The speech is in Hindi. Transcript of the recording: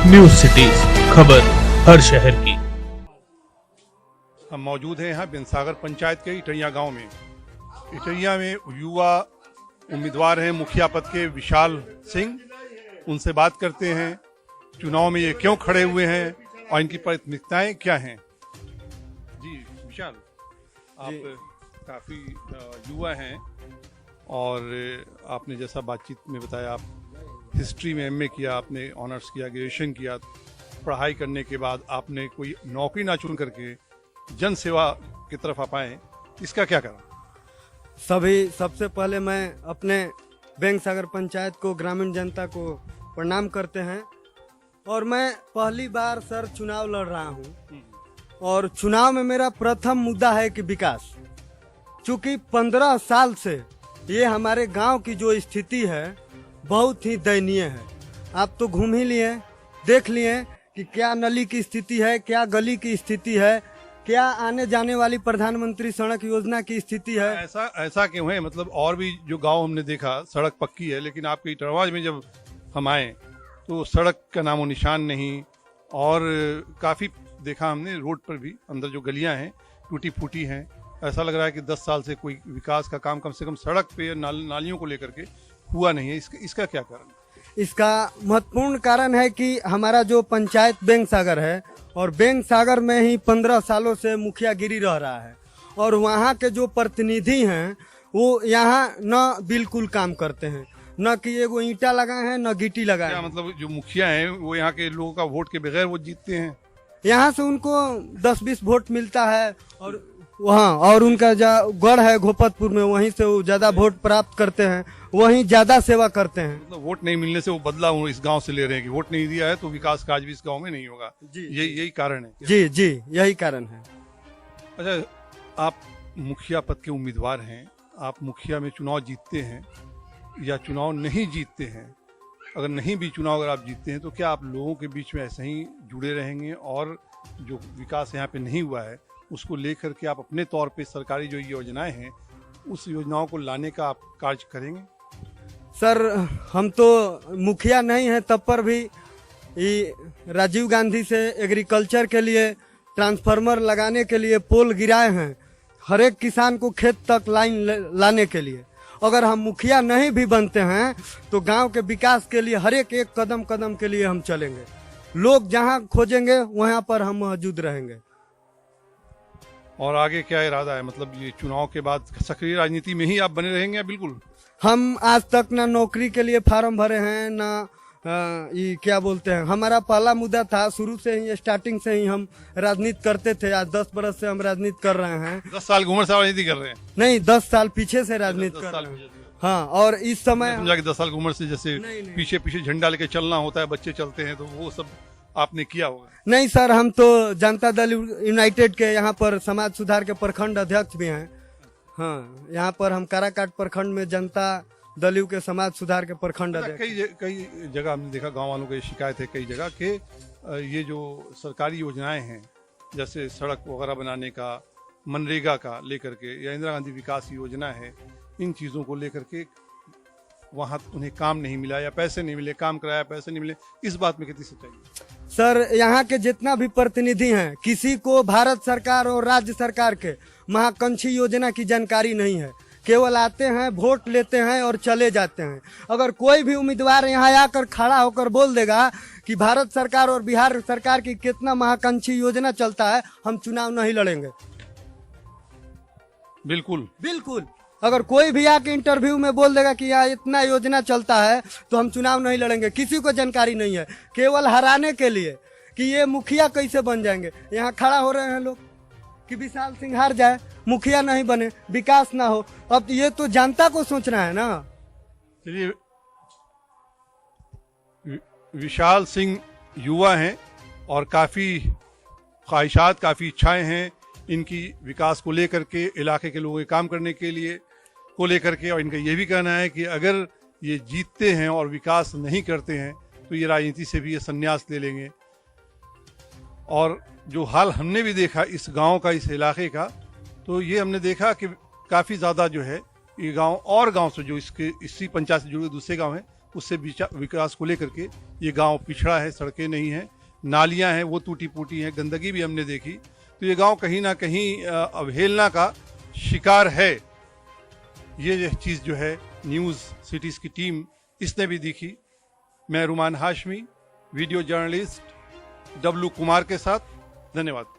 न्यूज सिटीज, खबर हर शहर की। हम मौजूद हैं यहाँ बिनसागर पंचायत के इटैया गांव में। इटैया में युवा उम्मीदवार हैं मुखिया पद के विशाल सिंह। उनसे बात करते हैं चुनाव में ये क्यों खड़े हुए हैं और इनकी प्राथमिकताएं क्या हैं। जी विशाल, आप काफी युवा हैं और आपने जैसा बातचीत में बताया, आप हिस्ट्री में एमए किया, आपने ऑनर्स किया, ग्रेजुएशन किया। पढ़ाई करने के बाद आपने कोई नौकरी ना चुन करके जन सेवा की तरफ आप आए, इसका क्या कारण? सबसे पहले मैं अपने बिनसागर पंचायत को, ग्रामीण जनता को प्रणाम करते हैं। और मैं पहली बार सर चुनाव लड़ रहा हूं और चुनाव में मेरा प्रथम मुद्दा है कि विकास। चूंकि 15 साल से ये हमारे गांव की जो स्थिति है बहुत ही दयनीय है। आप तो घूम ही लिए, देख लिए कि क्या नली की स्थिति है, क्या गली की स्थिति है, क्या आने जाने वाली प्रधानमंत्री सड़क योजना की स्थिति है। ऐसा क्यों है? मतलब और भी जो गांव हमने देखा सड़क पक्की है, लेकिन आपके इटरवाज में जब हम आए तो सड़क का नामो निशान नहीं। और काफी देखा हमने रोड पर भी अंदर जो गलियां हैं टूटी फूटी हैं। ऐसा लग रहा है कि 10 साल से कोई विकास का काम कम से कम सड़क पे नालियों को लेकर के हुआ नहीं है। इसका क्या कारण? इसका महत्वपूर्ण कारण है कि हमारा जो पंचायत बिनसागर है और बिनसागर में ही 15 सालों से मुखियागिरी रह रहा है और वहाँ के जो प्रतिनिधि हैं वो यहाँ न बिल्कुल काम करते हैं, न कि एगो ईंटा लगाए हैं न गिट्टी लगाए हैं। मतलब जो मुखिया हैं वो यहाँ के लोगों का वोट के बगैर वो जीतते हैं। यहाँ से उनको 10-20 वोट मिलता है और वहाँ और उनका गढ़ है घोपतपुर में, वहीं से वो ज्यादा वोट प्राप्त करते हैं, वहीं ज्यादा सेवा करते हैं। मतलब वोट नहीं मिलने से वो बदला इस गांव से ले रहे हैं कि वोट नहीं दिया है तो विकास काज भी इस गांव में नहीं होगा। यही कारण है। जी जी, यही कारण है। अच्छा, आप मुखिया पद के उम्मीदवार हैं, आप मुखिया में चुनाव जीतते हैं या चुनाव नहीं जीतते हैं? अगर नहीं भी चुनाव अगर आप जीतते हैं तो क्या आप लोगों के बीच में ऐसे ही जुड़े रहेंगे और जो विकास यहाँ पे नहीं हुआ है उसको लेकर के आप अपने तौर पे सरकारी जो योजनाएं हैं उस योजनाओं को लाने का आप कार्य करेंगे? सर, हम तो मुखिया नहीं है तब पर भी राजीव गांधी से एग्रीकल्चर के लिए ट्रांसफार्मर लगाने के लिए पोल गिराए हैं, हर एक किसान को खेत तक लाइन लाने के लिए। अगर हम मुखिया नहीं भी बनते हैं तो गांव के विकास के लिए हर एक कदम कदम के लिए हम चलेंगे। लोग जहां खोजेंगे वहां पर हम मौजूद रहेंगे। और आगे क्या इरादा है? मतलब ये चुनाव के बाद सक्रिय राजनीति में ही आप बने रहेंगे या बिल्कुल? हम आज तक ना नौकरी के लिए फार्म भरे हैं ना ये क्या बोलते हैं, हमारा पहला मुद्दा था शुरू से ही, स्टार्टिंग से ही हम राजनीति करते थे। आज 10 बरस से हम राजनीति कर रहे हैं। 10 साल की उम्र से राजनीति कर रहे हैं? नहीं, 10 साल पीछे से राजनीति कर रहे हैं। हाँ, और इस समय समझा कि 10 साल की उम्र से जैसे पीछे पीछे झंडा लेके चलना होता है, बच्चे चलते हैं, तो वो सब आपने किया होगा? नहीं सर, हम तो जनता दल यूनाइटेड के यहाँ पर समाज सुधार के प्रखंड अध्यक्ष भी हैं। हाँ, यहाँ पर हम काराकाट प्रखंड में जनता दल के समाज सुधार के प्रखंड अध्यक्ष। कई जगह हमने देखा, गांव वालों की शिकायत है कई जगह के ये जो सरकारी योजनाएं हैं जैसे सड़क वगैरह बनाने का, मनरेगा का लेकर के, या इंदिरा गांधी विकास योजना है, इन चीज़ों को लेकर के वहाँ उन्हें काम नहीं मिला या पैसे नहीं मिले, काम कराया पैसे नहीं मिले, इस बात में कितनी सच्चाई है? सर, यहाँ के जितना भी प्रतिनिधि हैं किसी को भारत सरकार और राज्य सरकार के महत्वाकांक्षी योजना की जानकारी नहीं है। केवल आते हैं, वोट लेते हैं और चले जाते हैं। अगर कोई भी उम्मीदवार यहाँ आकर खड़ा होकर बोल देगा कि भारत सरकार और बिहार सरकार की कितना महत्वाकांक्षी योजना चलता है, हम चुनाव नहीं लड़ेंगे। बिल्कुल बिल्कुल। अगर कोई भी आके इंटरव्यू में बोल देगा कि यहाँ इतना योजना चलता है तो हम चुनाव नहीं लड़ेंगे। किसी को जानकारी नहीं है, केवल हराने के लिए कि ये मुखिया कैसे बन जाएंगे। यहाँ खड़ा हो रहे हैं लोग कि विशाल सिंह हार जाए, मुखिया नहीं बने, विकास ना हो। अब ये तो जनता को सोचना है ना। चलिए, विशाल सिंह युवा हैं और काफी ख्वाहिशात, काफी इच्छाएं हैं इनकी विकास को लेकर के, इलाके के लोगों के काम करने के लिए को लेकर के। और इनका ये भी कहना है कि अगर ये जीतते हैं और विकास नहीं करते हैं तो ये राजनीति से भी ये संन्यास ले लेंगे। और जो हाल हमने भी देखा इस गांव का, इस इलाके का, तो ये हमने देखा कि काफ़ी ज़्यादा जो है ये गांव और गांव से जो इसी पंचायत से जुड़े दूसरे गांव हैं उससे विकास को लेकर के ये गांव पिछड़ा है, सड़कें नहीं हैं, नालियां हैं वो टूटी फूटी हैं, गंदगी भी हमने देखी। तो ये गांव कहीं ना कहीं अवहेलना का शिकार है। ये चीज़ जो है न्यूज़ सिटीज़ की टीम इसने भी देखी। मैं रुमान हाशमी, वीडियो जर्नलिस्ट डब्लू कुमार के साथ, धन्यवाद।